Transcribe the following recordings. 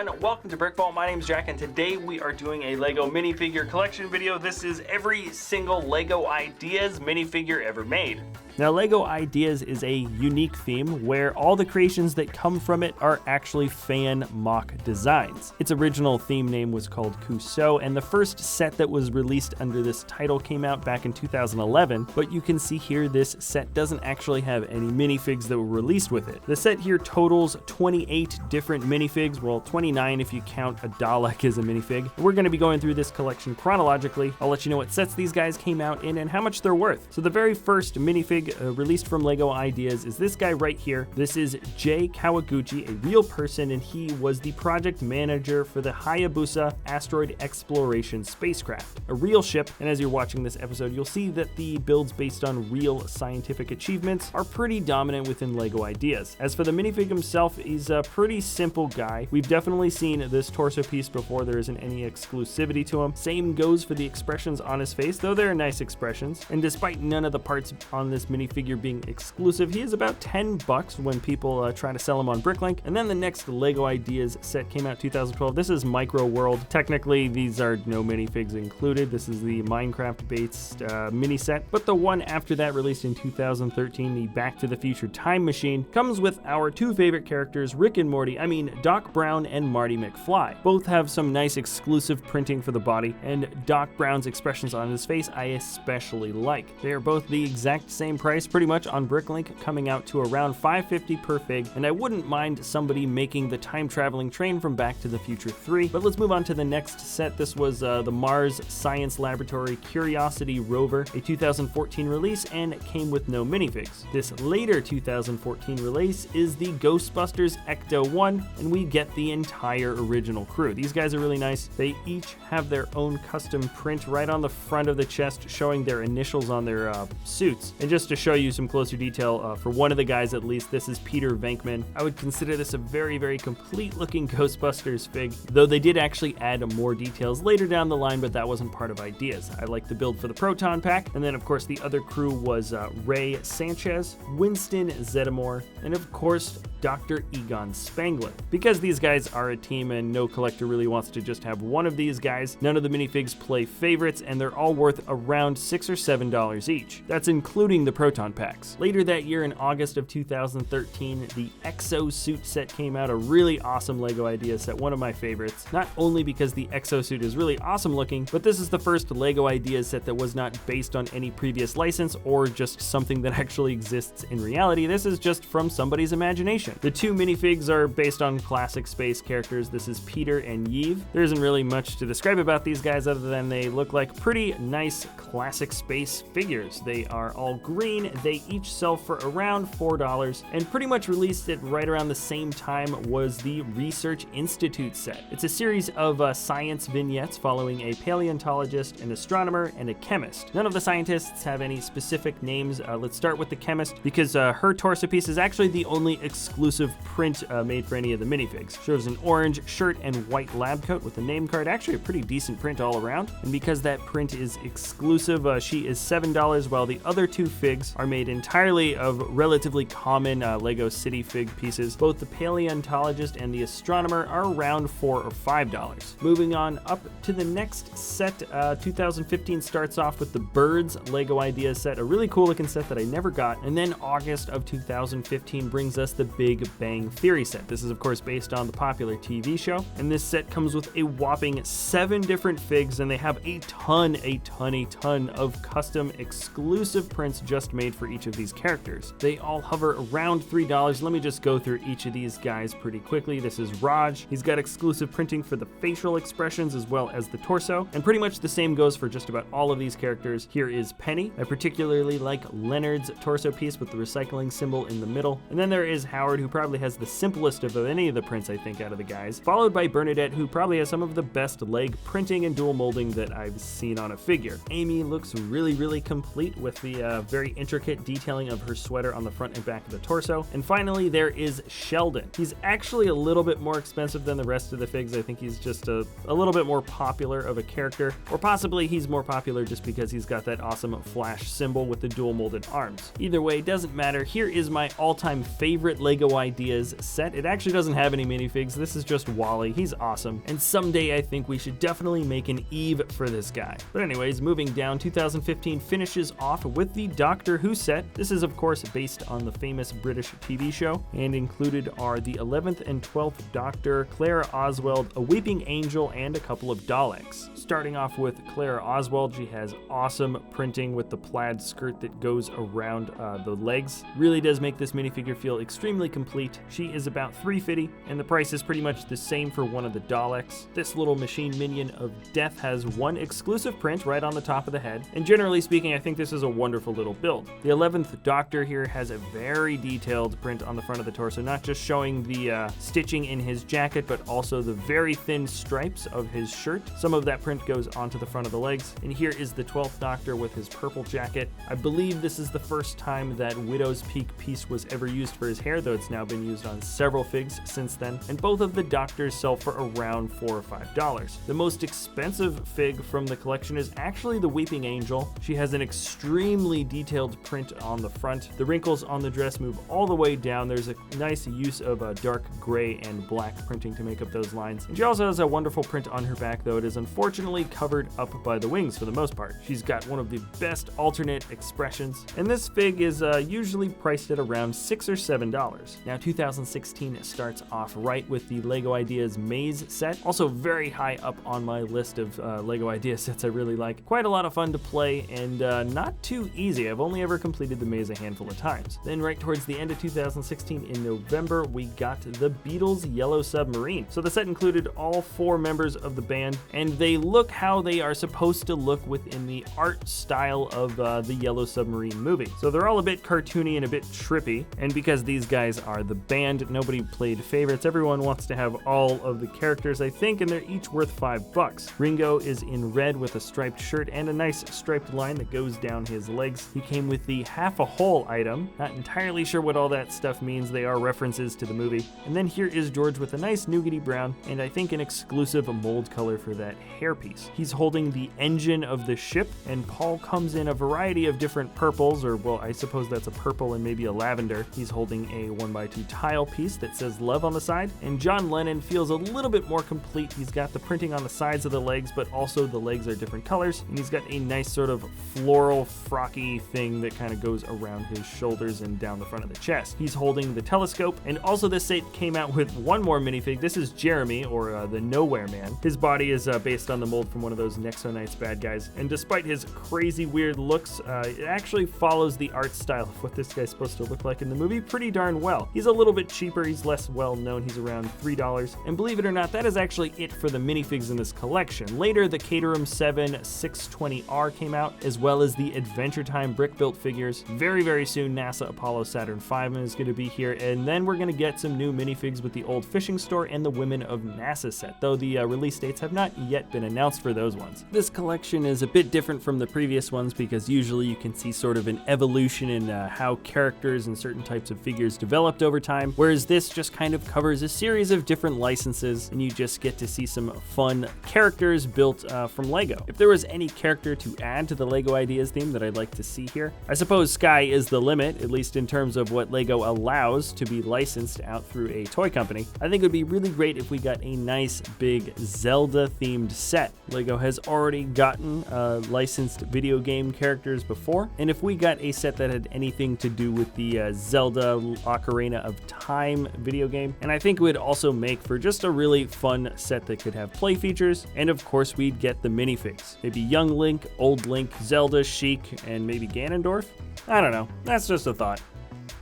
everyone, welcome to BrickVault. My name is Jack and today we are doing a LEGO minifigure collection video. This is every single LEGO Ideas minifigure ever made. Now, LEGO Ideas is a unique theme where all the creations that come from it are actually fan mock designs. Its original theme name was called Cusco, and the first set that was released under this title came out back in 2011, but you can see here this set doesn't actually have any minifigs that were released with it. The set here totals 28 different minifigs, well 29 if you count a Dalek as a minifig. We're going to be going through this collection chronologically. I'll let you know what sets these guys came out in and how much they're worth. So the very first minifig released from LEGO Ideas is this guy right here. This is Jay Kawaguchi, a real person, and he was the project manager for the Hayabusa asteroid exploration spacecraft, a real ship. And as you're watching this episode, you'll see that the builds based on real scientific achievements are pretty dominant within LEGO Ideas. As for the minifig himself, he's a pretty simple guy. We've definitely seen this torso piece before. There isn't any exclusivity to him. Same goes for the expressions on his face, though they're nice expressions. And despite none of the parts on this minifigure being exclusive, he is about $10 when people try to sell him on Bricklink. And then the next LEGO Ideas set came out 2012. This is Micro World. Technically, these are no minifigs included. This is the Minecraft-based mini set. But the one after that, released in 2013, the Back to the Future Time Machine, comes with our two favorite characters, Rick and Morty, Doc Brown and Marty McFly. Both have some nice exclusive printing for the body, and Doc Brown's expressions on his face I especially like. They are both the exact same price pretty much on Bricklink, coming out to around $5.50 per fig, and I wouldn't mind somebody making the time-traveling train from Back to the Future 3. But let's move on to the next set. This was the Mars Science Laboratory Curiosity Rover, a 2014 release, and it came with no minifigs. This later 2014 release is the GHOSTBUSTERS Ecto 1, and we get the entire original crew. These guys are really nice. They each have their own custom print right on the front of the chest showing their initials on their suits. And just to show you some closer detail, for one of the guys at least, this is Peter Venkman. I would consider this a very, very complete looking Ghostbusters fig, though they did actually add more details later down the line, but that wasn't part of Ideas. I like the build for the Proton Pack, and then of course the other crew was Ray Sanchez, Winston Zeddemore, and of course Dr. Egon Spangler. Because these guys are a team and no collector really wants to just have one of these guys, none of the minifigs play favorites, and they're all worth around $6 or $7 each. That's including the Proton Packs. Later that year in August of 2013, the Exosuit set came out, a really awesome LEGO Ideas set, one of my favorites. Not only because the Exosuit is really awesome looking, but this is the first LEGO Ideas set that was not based on any previous license or just something that actually exists in reality. This is just from somebody's imagination. The two minifigs are based on classic space characters. This is Peter and Yves. There isn't really much to describe about these guys other than they look like pretty nice classic space figures. They are all green. They each sell for around $4, and pretty much released at right around the same time was the Research Institute set. It's a series of science vignettes following a paleontologist, an astronomer, and a chemist. None of the scientists have any specific names. Let's start with the chemist, because her torso piece is actually the only exclusive print made for any of the minifigs. Shows an orange shirt and white lab coat with a name card. Actually a pretty decent print all around, and because that print is exclusive, she is $7, while the other two figs are made entirely of relatively common LEGO City fig pieces. Both the paleontologist and the astronomer are around $4 or $5. Moving on up to the next set, 2015 starts off with the Birds LEGO Ideas set, a really cool looking set that I never got, and then August of 2015 brings us the Big Bang Theory set. This is of course based on the popular TV show, and this set comes with a whopping 7 different figs, and they have a ton of custom exclusive prints just made for each of these characters. They all hover around $3. Let me just go through each of these guys pretty quickly. This is Raj. He's got exclusive printing for the facial expressions as well as the torso, and pretty much the same goes for just about all of these characters. Here is Penny. I particularly like Leonard's torso piece with the recycling symbol in the middle, and then there is Howard, who probably has the simplest of any of the prints I think out of the guys, followed by Bernadette, who probably has some of the best leg printing and dual molding that I've seen on a figure. Amy looks really complete with the very intricate detailing of her sweater on the front and back of the torso. And finally, there is Sheldon. He's actually a little bit more expensive than the rest of the figs. I think he's just a little bit more popular of a character, or possibly he's more popular just because he's got that awesome Flash symbol with the dual molded arms. Either way, it doesn't matter. Here is my all-time favorite LEGO Ideas set. It actually doesn't have any minifigs. This is just Wally. He's awesome. And someday I think we should definitely make an Eve for this guy. But anyways, moving down, 2015 finishes off with the Doctor Who set. This is of course based on the famous British TV show, and included are the 11th and 12th Doctor, Clara Oswald, a Weeping Angel, and a couple of Daleks. Starting off with Clara Oswald, she has awesome printing with the plaid skirt that goes around the legs. Really does make this minifigure feel extremely complete. She is about $350, and the price is pretty much the same for one of the Daleks. This little machine minion of death has one exclusive print right on the top of the head, and generally speaking, I think this is a wonderful little build. The 11th Doctor here has a very detailed print on the front of the torso, not just showing the stitching in his jacket, but also the very thin stripes of his shirt. Some of that print goes onto the front of the legs. And here is the 12th Doctor with his purple jacket. I believe this is the first time that Widow's Peak piece was ever used for his hair, though it's now been used on several figs since then. And both of the Doctors sell for around $4 or $5. The most expensive fig from the collection is actually the Weeping Angel. She has an extremely detailed print on the front. The wrinkles on the dress move all the way down. There's a nice use of dark gray and black printing to make up those lines. And she also has a wonderful print on her back, though it is unfortunately covered up by the wings for the most part. She's got one of the best alternate expressions, and this fig is usually priced at around $6 or $7. Now 2016 starts off right with the LEGO Ideas Maze set, also very high up on my list of LEGO Ideas sets I really like. Quite a lot of fun to play, and not too easy. I've only ever completed the maze a handful of times. Then right towards the end of 2016 in November, we got the Beatles Yellow Submarine. So the set included all 4 members of the band, and they look how they are supposed to look within the art style of the Yellow Submarine movie. So they're all a bit cartoony and a bit trippy, and because these guys are the band, nobody played favorites. Everyone wants to have all of the characters, I think, and they're each worth $5. Ringo is in red with a striped shirt and a nice striped line that goes down his legs. He came with the half a hole item. Not entirely sure what all that stuff means. They are references to the movie. And then here is George with a nice nougaty brown, and I think an exclusive mold color for that hairpiece. He's holding the engine of the ship, and Paul comes in a variety of different purples, or well, I suppose that's a purple and maybe a lavender. He's holding a 1x2 tile piece that says love on the side, and John Lennon feels a little bit more complete. He's got the printing on the sides of the legs, but also the legs are different colors, and he's got a nice sort of floral frocky thing that kind of goes around his shoulders and down the front of the chest. He's holding the telescope, and also this set came out with one more minifig. This is Jeremy, or the Nowhere Man. His body is based on the mold from one of those Nexo Knights bad guys, and despite his crazy weird looks, it actually follows the art style of what this guy's supposed to look like in the movie pretty darn well. He's a little bit cheaper, he's less well known, he's around $3, and believe it or not, that is actually it for the minifigs in this collection. Later, the Caterham 7 620R came out, as well as the Adventure Time BrickVault figures. Very soon, NASA Apollo Saturn V is going to be here, and then we're going to get some new minifigs with the Old Fishing Store and the Women of NASA set, though the release dates have not yet been announced for those ones. This collection is a bit different from the previous ones because usually you can see sort of an evolution in how characters and certain types of figures developed over time, whereas this just kind of covers a series of different licenses, and you just get to see some fun characters built from LEGO. If there was any character to add to the LEGO Ideas theme that I'd like to see here, I suppose sky is the limit, at least in terms of what LEGO allows to be licensed out through a toy company. I think it would be really great if we got a nice big Zelda themed set. LEGO has already gotten licensed video game characters before, and if we got a set that had anything to do with the Zelda Ocarina of Time video game, and I think it would also make for just a really fun set that could have play features, and of course we'd get the minifigs. Maybe young Link, old Link, Zelda, Sheik, and maybe Ganondorf? I don't know, that's just a thought.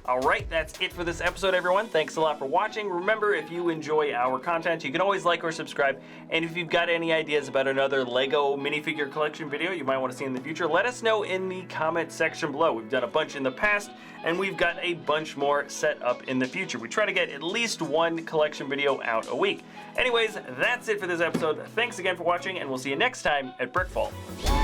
Alright, that's it for this episode, everyone. Thanks a lot for watching. Remember, if you enjoy our content, you can always like or subscribe. And if you've got any ideas about another LEGO minifigure collection video you might want to see in the future, let us know in the comment section below. We've done a bunch in the past, and we've got a bunch more set up in the future. We try to get at least one collection video out a week. Anyways, that's it for this episode. Thanks again for watching, and we'll see you next time at BrickVault.